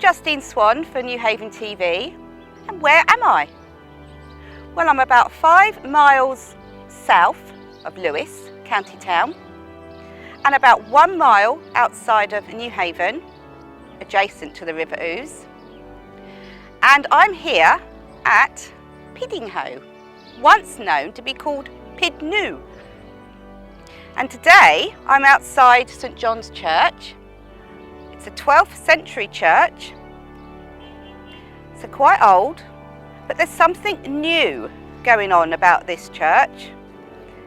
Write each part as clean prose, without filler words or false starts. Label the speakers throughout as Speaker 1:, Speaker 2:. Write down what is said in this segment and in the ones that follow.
Speaker 1: Justine Swan for Newhaven TV. And where am I? Well, I'm about 5 miles south of Lewes, county town, and about 1 mile outside of Newhaven, adjacent to the River Ouse. And I'm here at Piddinghoe, once known to be called piddnoo. And today I'm outside St John's Church. It's a 12th century church, so quite old, but there's something new going on about this church.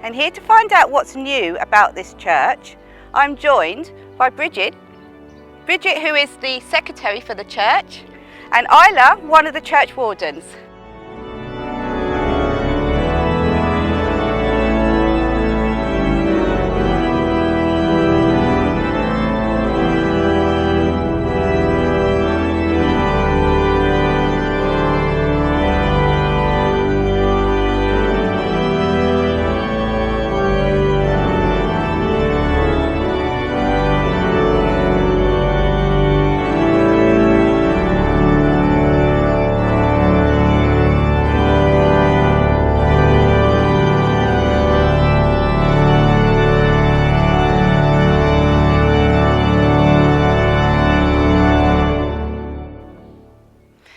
Speaker 1: And here to find out what's new about this church, I'm joined by Bridget, who is the secretary for the church, and Isla, one of the church wardens.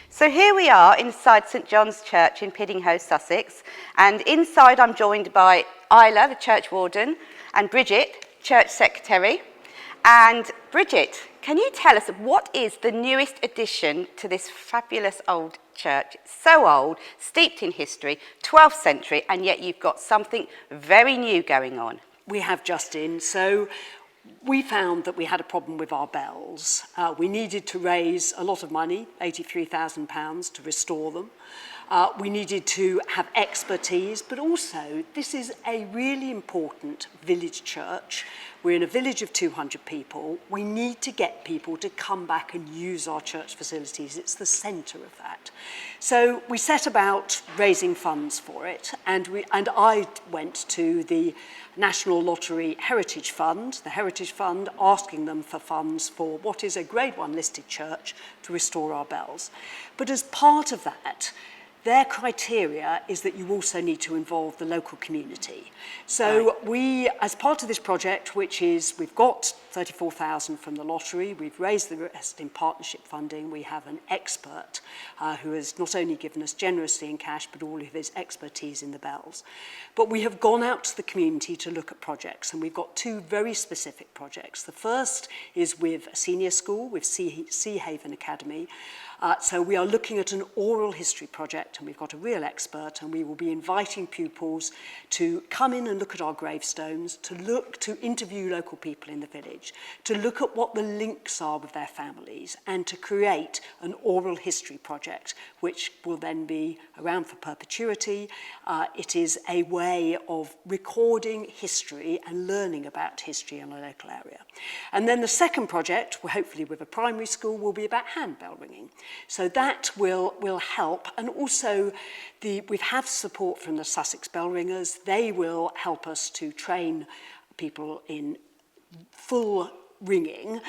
Speaker 1: So here we are inside St John's Church in Piddinghoe, Sussex, and inside I'm joined by Isla, the church warden, and Bridget, church secretary. And Bridget, can you tell us what is the newest addition to this fabulous old church? So old, steeped in history, 12th century, and yet you've got something very new going on.
Speaker 2: We have, Justine. So we found that we had a problem with our bells. We needed to raise a lot of money, £83,000, to restore them. We needed to have expertise, but also this is a really important village church. We're in a village of 200 people. We need to get people to come back and use our church facilities. It's the centre of that. So we set about raising funds for it, and I went to the National Lottery Heritage Fund, the Heritage Fund, asking them for funds for what is a Grade 1 listed church to restore our bells. But as part of that, their criteria is that you also need to involve the local community. So we, as part of this project, which is, we've got 34,000 from the lottery, we've raised the rest in partnership funding, we have an expert who has not only given us generously in cash, but all of his expertise in the bells. But we have gone out to the community to look at projects, and we've got 2 very specific projects. The first is with a senior school, with Seahaven Academy. So we are looking at an oral history project, and we've got a real expert, and we will be inviting pupils to come in and look at our gravestones, to interview local people in the village, to look at what the links are with their families, and to create an oral history project, which will then be around for perpetuity. It is a way of recording history and learning about history in a local area. And then the second project, hopefully with a primary school, will be about handbell ringing. So that will help, and also we have support from the Sussex bell ringers. They will help us to train people in full ringing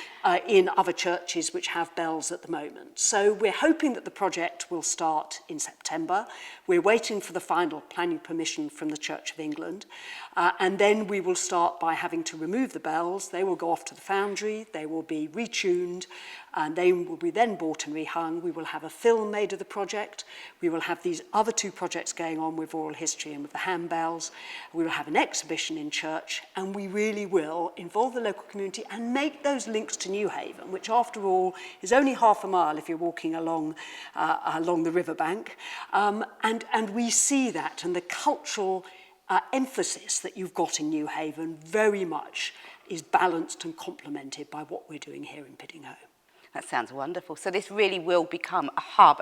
Speaker 2: in other churches which have bells at the moment. So we're hoping that the project will start in September. We're waiting for the final planning permission from the Church of England, and then we will start by having to remove the bells. They will go off to the foundry, they will be retuned, and they will be then bought and rehung. We will have a film made of the project. We will have these other 2 projects going on with oral history and with the handbells. We will have an exhibition in church, and we really will involve the local community and make those links to Newhaven, which after all is only half a mile if you're walking along the riverbank. And we see that, and the cultural emphasis that you've got in Newhaven very much is balanced and complemented by what we're doing here in Piddinghoe.
Speaker 1: That sounds wonderful. So this really will become a hub,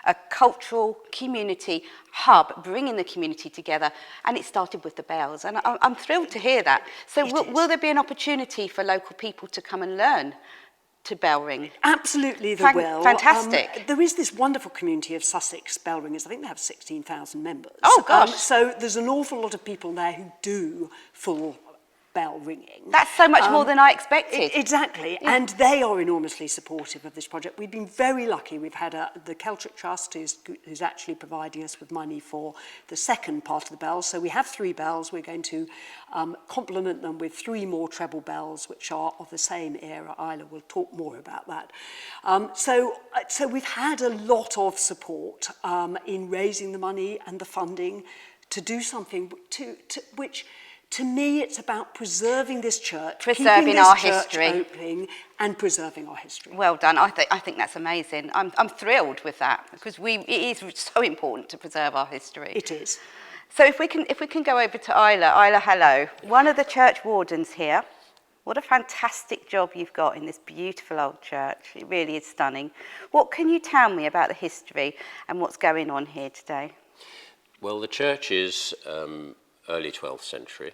Speaker 1: a cultural community hub, bringing the community together. And it started with the bells. And I'm thrilled to hear that. So will there be an opportunity for local people to come and learn to bell ring?
Speaker 2: Absolutely, there will.
Speaker 1: Fantastic.
Speaker 2: There is this wonderful community of Sussex bell ringers. I think they have 16,000 members.
Speaker 1: Oh, gosh.
Speaker 2: So there's an awful lot of people there who do full bell ringing.
Speaker 1: That's so much more than I expected.
Speaker 2: Exactly, and they are enormously supportive of this project. We've been very lucky. We've had the Celtic Trust who's actually providing us with money for the second part of the bells. So we have 3 bells. We're going to complement them with 3 more treble bells, which are of the same era. Isla will talk more about that. So we've had a lot of support in raising the money and the funding to do something which, to me, it's about preserving this church,
Speaker 1: Preserving our history,
Speaker 2: opening and preserving our history.
Speaker 1: Well done. I think that's amazing. I'm thrilled with that because it is so important to preserve our history.
Speaker 2: It is.
Speaker 1: So if we can go over to Isla. Isla, hello. One of the church wardens here. What a fantastic job you've got in this beautiful old church. It really is stunning. What can you tell me about the history and what's going on here today?
Speaker 3: Well, the church is early 12th century,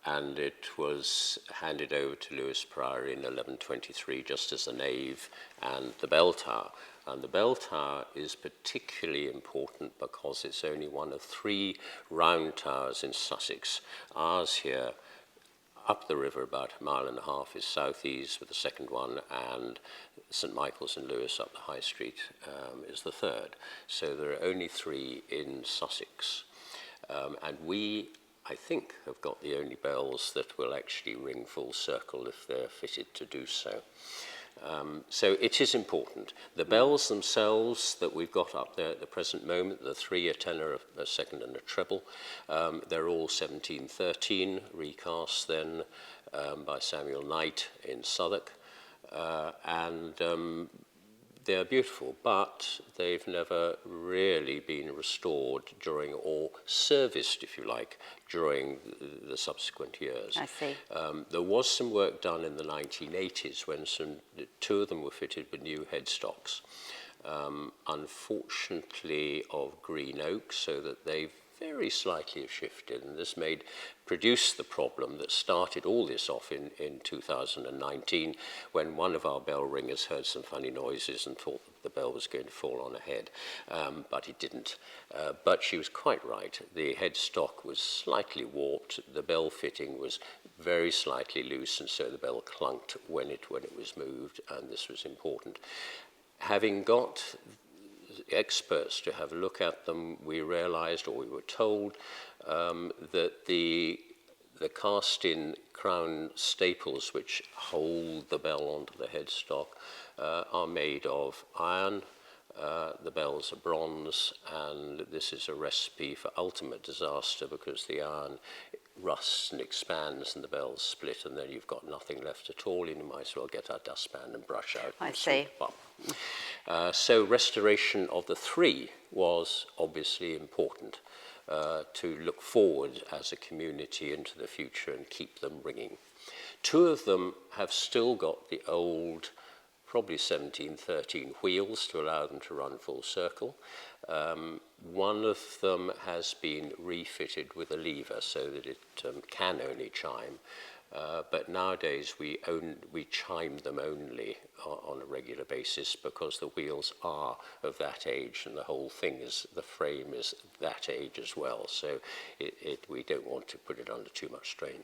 Speaker 3: and it was handed over to Lewes Priory in 1123, just as the nave and the bell tower. And the bell tower is particularly important because it's only one of 3 round towers in Sussex. Ours here, up the river about 1.5 miles, is southeast with the second one, and St Michael's in Lewes up the High Street is the third. So there are only 3 in Sussex. And we, I think, have got the only bells that will actually ring full circle if they're fitted to do so. So it is important. The bells themselves that we've got up there at the present moment, the 3, a tenor, a second and a treble, they're all 1713, recast then by Samuel Knight in Southwark, and they're beautiful, but they've never really been restored during, or serviced, if you like, during the subsequent years.
Speaker 1: I see.
Speaker 3: There was some work done in the 1980s when 2 of them were fitted with new headstocks, unfortunately of green oak, so that they very slightly have shifted, and this produced the problem that started all this off in 2019, when one of our bell ringers heard some funny noises and thought the bell was going to fall on her head, but it didn't. But she was quite right. The headstock was slightly warped, the bell fitting was very slightly loose, and so the bell clunked when it was moved, and this was important. Having got experts to have a look at them, we realized, or we were told, that the cast-in crown staples which hold the bell onto the headstock are made of iron. The bells are bronze, and this is a recipe for ultimate disaster because the iron rusts and expands and the bells split, and then you've got nothing left at all, and you might as well get our dustpan and brush out.
Speaker 1: I see.
Speaker 3: So restoration of the 3 was obviously important to look forward as a community into the future and keep them ringing. 2 of them have still got the old, probably 1713 wheels to allow them to run full circle. One of them has been refitted with a lever so that it can only chime. But nowadays we chime them only on a regular basis because the wheels are of that age, and the whole thing the frame is that age as well. So we don't want to put it under too much strain.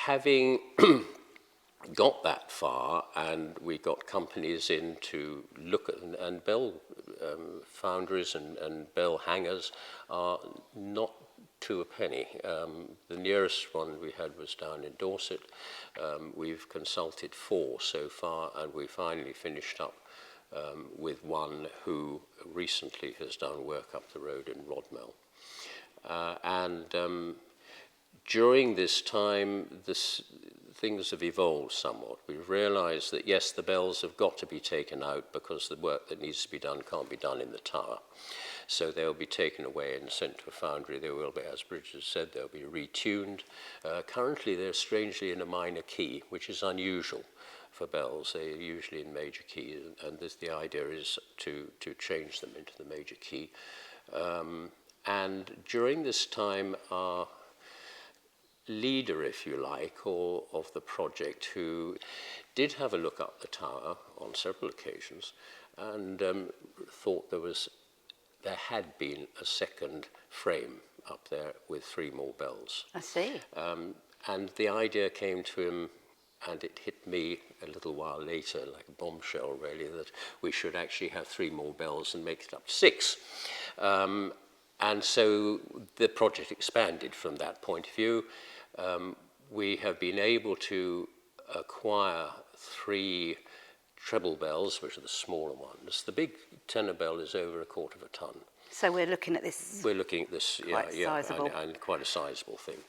Speaker 3: having got that far, and we got companies in to look at, and bell foundries and bell hangers are not to a penny. The nearest one we had was down in Dorset. We've consulted 4 so far, and we finally finished up with one who recently has done work up the road in Rodmell. During this time, things have evolved somewhat. We've realised that, yes, the bells have got to be taken out because the work that needs to be done can't be done in the tower. So they'll be taken away and sent to a foundry. They will be, as Bridget said, they'll be retuned. Currently, they're strangely in a minor key, which is unusual for bells. They're usually in major key, and the idea is to change them into the major key. And during this time, our leader, if you like, or of the project, who did have a look up the tower on several occasions and thought there had been a second frame up there with 3 more bells.
Speaker 1: I see.
Speaker 3: And the idea came to him, and it hit me a little while later, like a bombshell really, that we should actually have 3 more bells and make it up to 6. And so the project expanded from that point of view. We have been able to acquire 3 treble bells, which are the smaller ones. The big tenor bell is over 1/4 ton.
Speaker 1: So we're looking at this.
Speaker 3: We're looking at this,
Speaker 1: Sizable.
Speaker 3: and quite a sizable thing.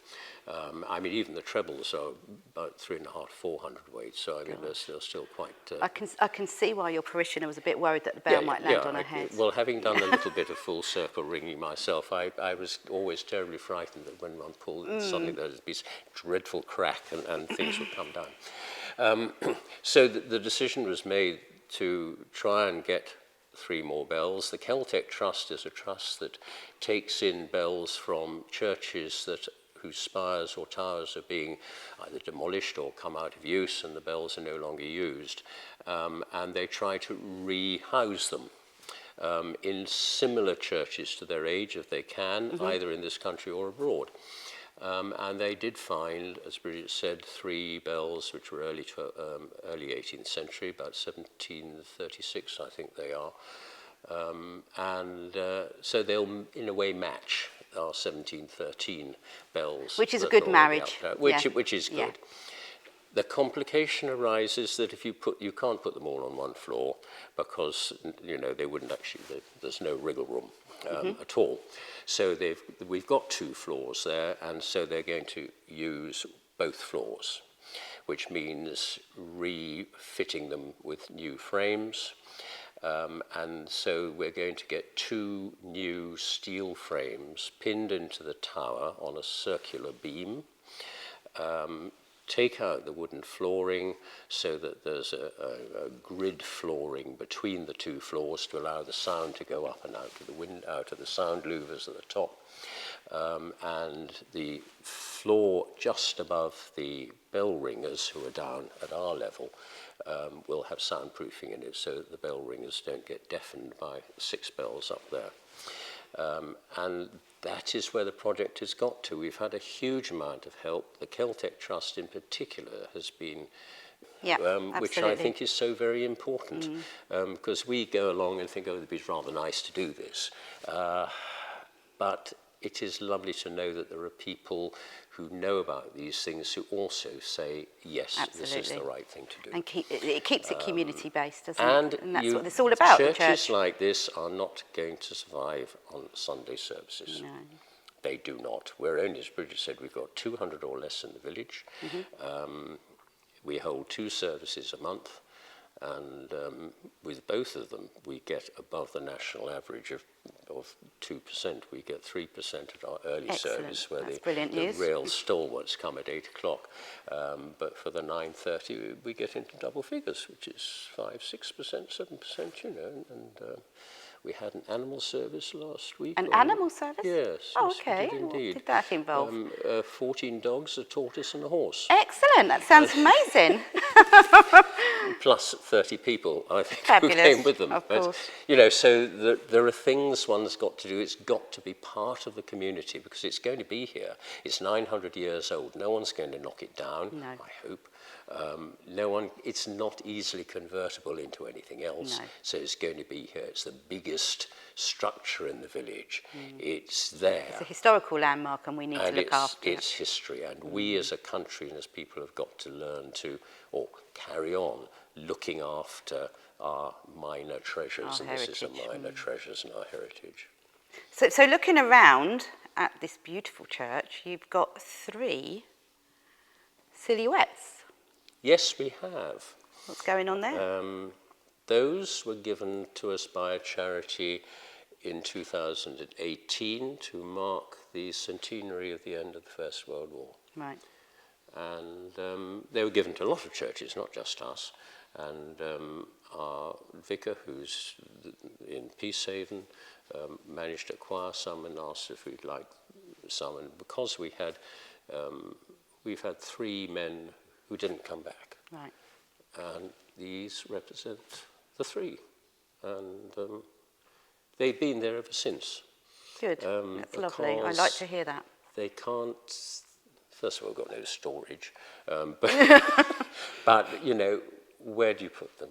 Speaker 3: I mean, even the trebles are about 350, 400 weight. So I mean, they're still quite.
Speaker 1: I can see why your parishioner was a bit worried that the bell might land on her head.
Speaker 3: Well, having done a little bit of full circle ringing myself, I was always terribly frightened that when one pulled, suddenly there'd be a dreadful crack and things would come down. So the decision was made to try and get 3 more bells. The Celtic Trust is a trust that takes in bells from churches whose spires or towers are being either demolished or come out of use, and the bells are no longer used. And they try to rehouse them in similar churches to their age, if they can, either in this country or abroad. And they did find, as Bridget said, 3 bells which were early 18th century, about 1736, I think they are. So they'll, in a way, match our 1713 bells.
Speaker 1: Which is a good marriage.
Speaker 3: Which is good.
Speaker 1: Yeah.
Speaker 3: The complication arises that if you can't put them all on one floor because, they wouldn't actually, there's no wriggle room at all. So we've got 2 floors there, and so they're going to use both floors, which means refitting them with new frames. And so we're going to get 2 new steel frames pinned into the tower on a circular beam, take out the wooden flooring so that there's a grid flooring between the 2 floors to allow the sound to go up and out of the sound louvers at the top. And the floor just above the bell ringers, who are down at our level, will have soundproofing in it so that the bell ringers don't get deafened by 6 bells up there. And that is where the project has got to. We've had a huge amount of help. The Celtic Trust in particular has been, which I think is so very important, because we go along and think, it'd be rather nice to do this. But it is lovely to know that there are people who know about these things who also say, yes, this is the right thing to do.
Speaker 1: And it keeps it community-based, doesn't it? And that's what it's all about.
Speaker 3: Churches like this are not going to survive on Sunday services.
Speaker 1: No.
Speaker 3: They do not. We're only, as Bridget said, we've got 200 or less in the village. We hold 2 services a month, and with both of them, we get above the national average of 2%. We get 3% at our early service, where the real stalwarts come at 8 o'clock. But for the 9:30, we get into double figures, which is 5%, 6%, 7%, and We had an animal service last week.
Speaker 1: An animal service?
Speaker 3: Yes.
Speaker 1: Oh,
Speaker 3: yes,
Speaker 1: okay.
Speaker 3: we did indeed.
Speaker 1: What did that involve?
Speaker 3: 14 dogs, a tortoise and a horse.
Speaker 1: Excellent. That sounds amazing.
Speaker 3: Plus 30 people, I think,
Speaker 1: Fabulous,
Speaker 3: who came with them.
Speaker 1: of
Speaker 3: But,
Speaker 1: course.
Speaker 3: so there are things one's got to do. It's got to be part of the community because it's going to be here. It's 900 years old. No one's going to knock it down,
Speaker 1: No.
Speaker 3: I hope. It's not easily convertible into anything else.
Speaker 1: No.
Speaker 3: So it's going to be here. It's the biggest structure in the village. It's there.
Speaker 1: It's a historical landmark and we need to look after
Speaker 3: It's history, and we as a country and as people have got to learn to, or carry on, looking after our minor treasures,
Speaker 1: Our
Speaker 3: and this is a
Speaker 1: heritage.
Speaker 3: minor treasures in our heritage.
Speaker 1: So looking around at this beautiful church, you've got 3 silhouettes.
Speaker 3: Yes, we have.
Speaker 1: What's going on there?
Speaker 3: Those were given to us by a charity in 2018 to mark the centenary of the end of the First World War.
Speaker 1: Right.
Speaker 3: And they were given to a lot of churches, not just us. And our vicar, who's in Peacehaven, managed to acquire some and asked if we'd like some. And because we've had 3 men who didn't come back.
Speaker 1: Right.
Speaker 3: And these represent the 3. And they've been there ever since.
Speaker 1: Good. That's lovely. I like to hear that.
Speaker 3: They can't, first of all, got no storage. But, where do you put them?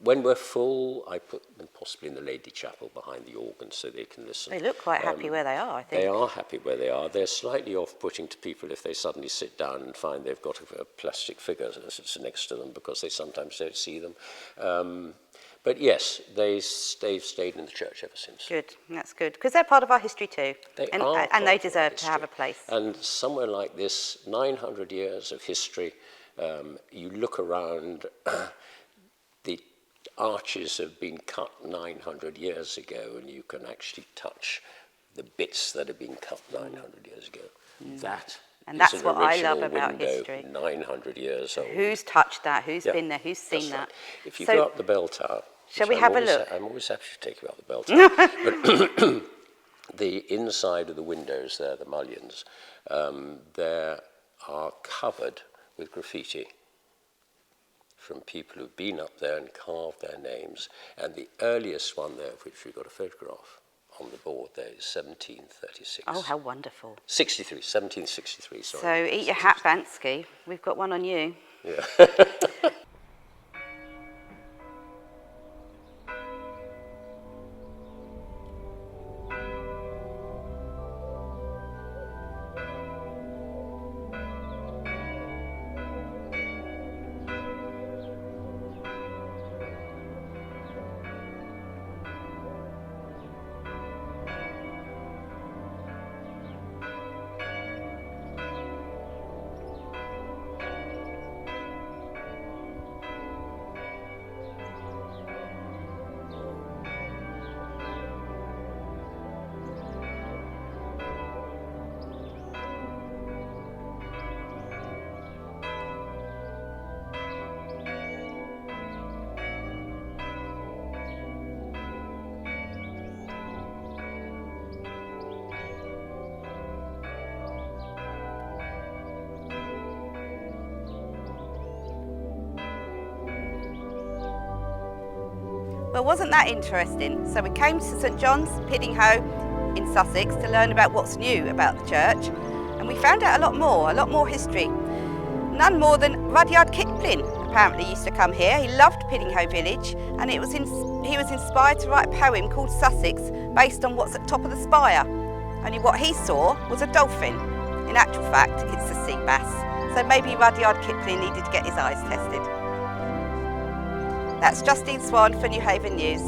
Speaker 3: When we're full, I put them possibly in the Lady Chapel behind the organ so they can listen.
Speaker 1: They look quite happy where they are, I think.
Speaker 3: They are happy where they are. They're slightly off-putting to people if they suddenly sit down and find they've got a plastic figure that's next to them because they sometimes don't see them. But yes, they've stayed in the church ever since.
Speaker 1: Good, that's good. Because they're part of our history too. And they deserve to have a place.
Speaker 3: And somewhere like this, 900 years of history, you look around, the arches have been cut 900 years ago, and you can actually touch the bits that have been cut 900 years ago. That's
Speaker 1: what I love about history.
Speaker 3: 900 years old.
Speaker 1: Who's touched that? Who's been there? Who's seen that?
Speaker 3: Right. If you go up the bell tower...
Speaker 1: Shall we have a look?
Speaker 3: I'm always happy to take you up the bell tower. But the inside of the windows there, the mullions, there are covered with graffiti from people who've been up there and carved their names. And the earliest one there, of which we've got a photograph on the board there, is 1736.
Speaker 1: Oh, how wonderful.
Speaker 3: 1763, sorry.
Speaker 1: So eat your hat, Bansky. We've got one on you.
Speaker 3: Yeah.
Speaker 1: Well, wasn't that interesting? So we came to St John's, Piddinghoe in Sussex to learn about what's new about the church, and we found out a lot more history. None more than Rudyard Kipling apparently used to come here. He loved Piddinghoe Village, and he was inspired to write a poem called Sussex based on what's at top of the spire. Only what he saw was a dolphin. In actual fact, it's a sea bass. So maybe Rudyard Kipling needed to get his eyes tested. That's Justine Swan for Newhaven News.